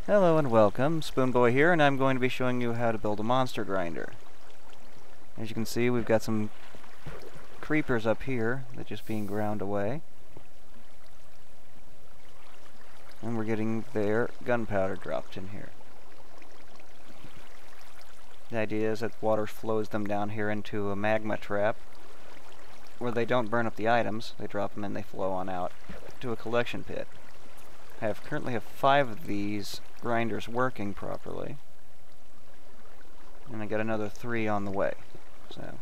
Hello and welcome, Spoonboy here, and I'm going to be showing you how to build a monster grinder. As you can see, we've got some creepers up here that are just being ground away. And we're getting their gunpowder dropped in here. The idea is that water flows them down here into a magma trap, where they don't burn up the items, they drop them and they flow on out to a collection pit. I currently have 5 of these grinders working properly, and I got another 3 on the way. So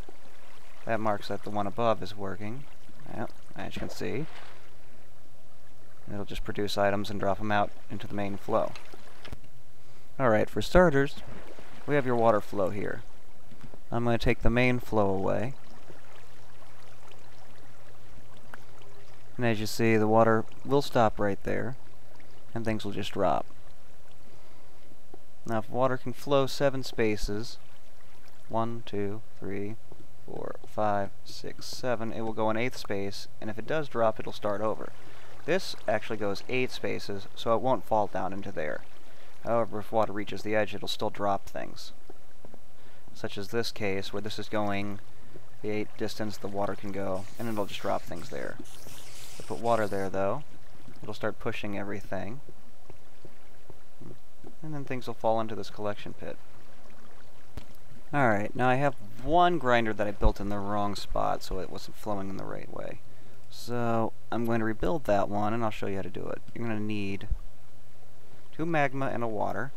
that marks that the one above is working. Yep, as you can see, it'll just produce items and drop them out into the main flow. Alright, for starters, we have your water flow here. I'm going to take the main flow away. And as you see, the water will stop right there, and things will just drop. Now, if water can flow 7 spaces, 1, 2, 3, 4, 5, 6, 7, it will go in 8th space, and if it does drop, it'll start over. This actually goes 8 spaces, so it won't fall down into there. However, if water reaches the edge, it'll still drop things. Such as this case, where this is going the 8 distance the water can go, and it'll just drop things there. If I put water there, though, it'll start pushing everything, and then things will fall into this collection pit. Alright, now I have one grinder that I built in the wrong spot, so it wasn't flowing in the right way. So I'm going to rebuild that one, and I'll show you how to do it. You're going to need 2 magma and a water.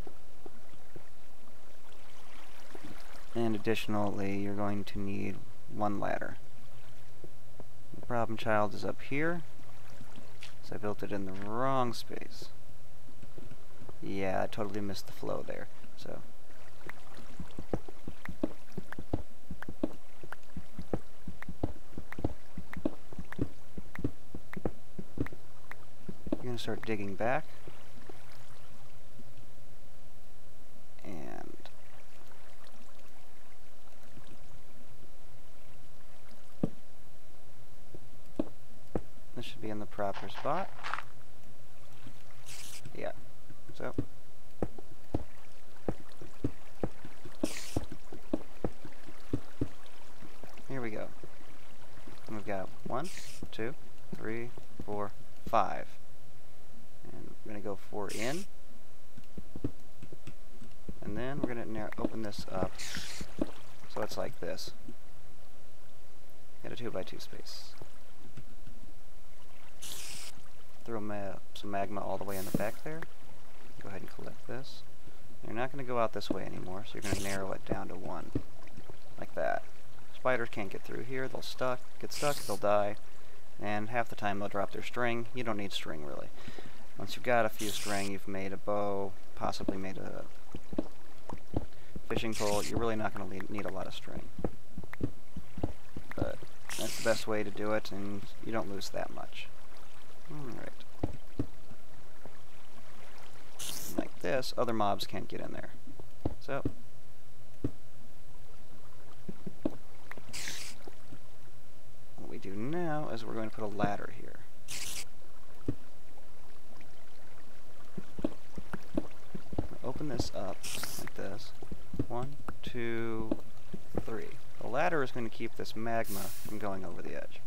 And additionally, you're going to need 1 ladder. The problem child is up here, so I built it in the wrong space. Yeah, I totally missed the flow there. So you're going to start digging back, and this should be in the proper spot. Yeah. So here we go. And we've got 1, 2, 3, 4, 5. And we're going to go 4 in. And then we're going to open this up so it's like this. Got a 2x2 space. Throw some magma all the way in the back there. Go ahead and collect this. You're not going to go out this way anymore, so you're going to narrow it down to 1. Like that. Spiders can't get through here, they'll get stuck, they'll die, and half the time they'll drop their string. You don't need string, really. Once you've got a few string, you've made a bow, possibly made a fishing pole, you're really not going to need a lot of string. But that's the best way to do it, and you don't lose that much. Alright. Like this, other mobs can't get in there. So what we do now is we're going to put a ladder here. Open this up like this. 1, 2, 3. The ladder is going to keep this magma from going over the edge.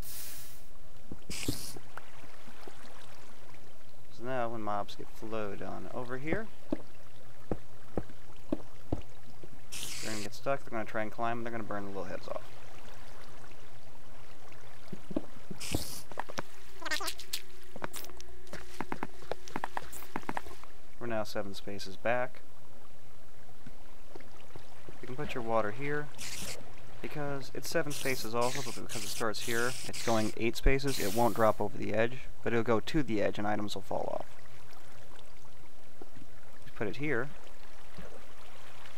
So now when mobs get flowed on over here, they're going to get stuck, they're going to try and climb, and they're going to burn the little heads off. We're now 7 spaces back. You can put your water here, because it's 7 spaces also, but because it starts here, it's going 8 spaces, it won't drop over the edge, but it'll go to the edge and items will fall off. Put it here,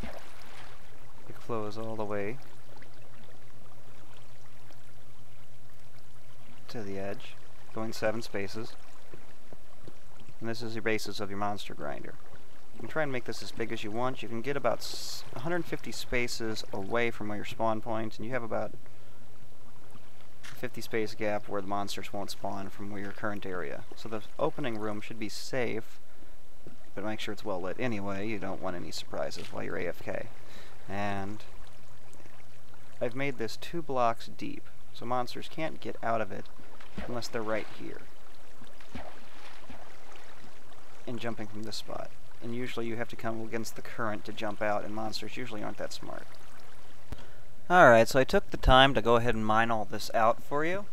it flows all the way to the edge, going 7 spaces, and this is your basis of your monster grinder. You can try and make this as big as you want. You can get about 150 spaces away from your spawn point, and you have about a 50 space gap where the monsters won't spawn from your current area. So the opening room should be safe but make sure it's well lit anyway. You don't want any surprises while you're AFK. And I've made this 2 blocks deep, so monsters can't get out of it unless they're right here and jumping from this spot. And usually you have to come against the current to jump out, and monsters usually aren't that smart. Alright, so I took the time to go ahead and mine all this out for you,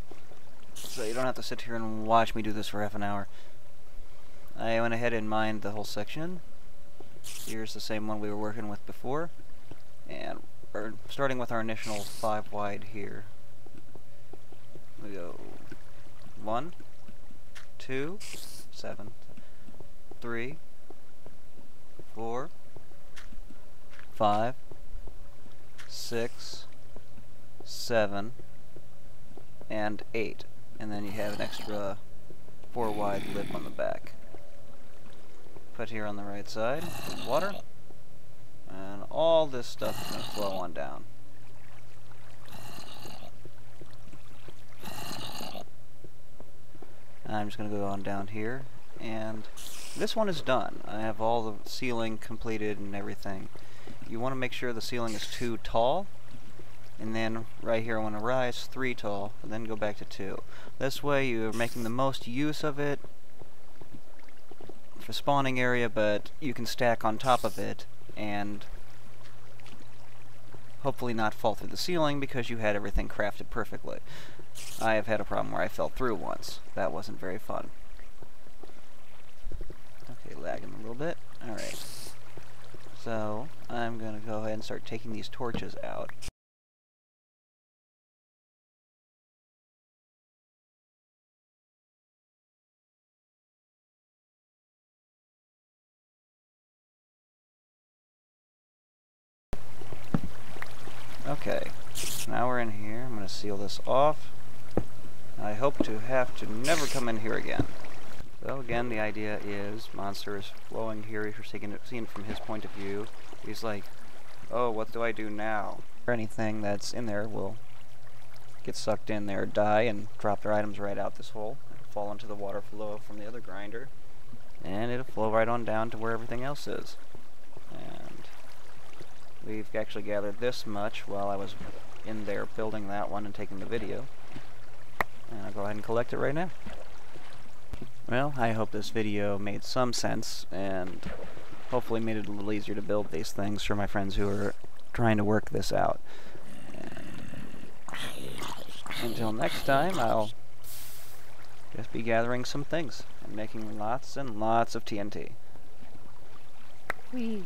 so you don't have to sit here and watch me do this for half an hour. I went ahead and mined the whole section. Here's the same one we were working with before, and we're starting with our initial 5 wide here. We go 1, 2, 7, 3, 4, 5, 6, 7, and 8. And then you have an extra 4 wide lip on the back. Put here on the right side, water, and all this stuff is going to flow on down. I'm just going to go on down here, and this one is done. I have all the ceiling completed and everything. You want to make sure the ceiling is 2 tall, and then right here I want to rise 3 tall, and then go back to 2. This way you're making the most use of it for spawning area, but you can stack on top of it and hopefully not fall through the ceiling because you had everything crafted perfectly. I have had a problem where I fell through once. That wasn't very fun. Okay, lagging a little bit. Alright. So, I'm going to go ahead and start taking these torches out. Okay, now we're in here. I'm going to seal this off. I hope to have to never come in here again. So again, the idea is monster is flowing here. If you're seeing it from his point of view, he's like, oh, what do I do now? Or anything that's in there will get sucked in there, die, and drop their items right out this hole. It'll fall into the water flow from the other grinder, and it'll flow right on down to where everything else is. And we've actually gathered this much while I was in there building that one and taking the video. And I'll go ahead and collect it right now. Well, I hope this video made some sense, and hopefully made it a little easier to build these things for my friends who are trying to work this out. And until next time, I'll just be gathering some things and making lots and lots of TNT. Whee!